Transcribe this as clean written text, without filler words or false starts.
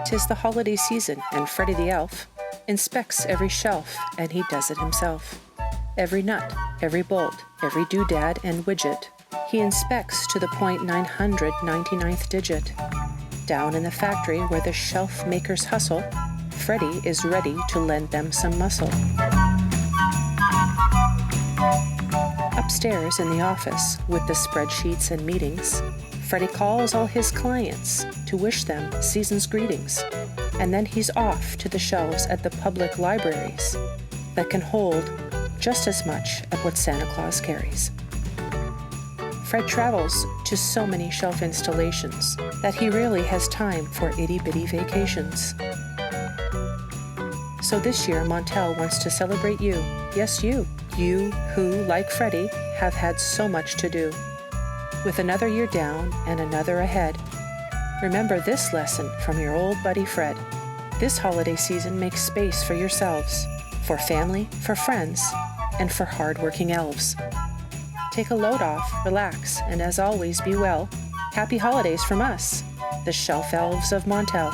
'Tis the holiday season, and Freddy the Elf inspects every shelf, and he does it himself. Every nut, every bolt, every doodad and widget, he inspects to the 999th digit. Down in the factory where the shelf makers hustle, Freddy is ready to lend them some muscle. Upstairs in the office, with the spreadsheets and meetings, Freddy calls all his clients to wish them season's greetings, and then he's off to the shelves at the public libraries that can hold just as much as what Santa Claus carries. Fred travels to so many shelf installations that he rarely has time for itty-bitty vacations. So this year, Montel wants to celebrate you. Yes, you who, like Freddy, have had so much to do. With another year down and another ahead, remember this lesson from your old buddy Fred. This holiday season, make space for yourselves, for family, for friends, and for hard-working elves. Take a load off, relax, and as always, be well. Happy holidays from us, the Shelf Elves of Montel.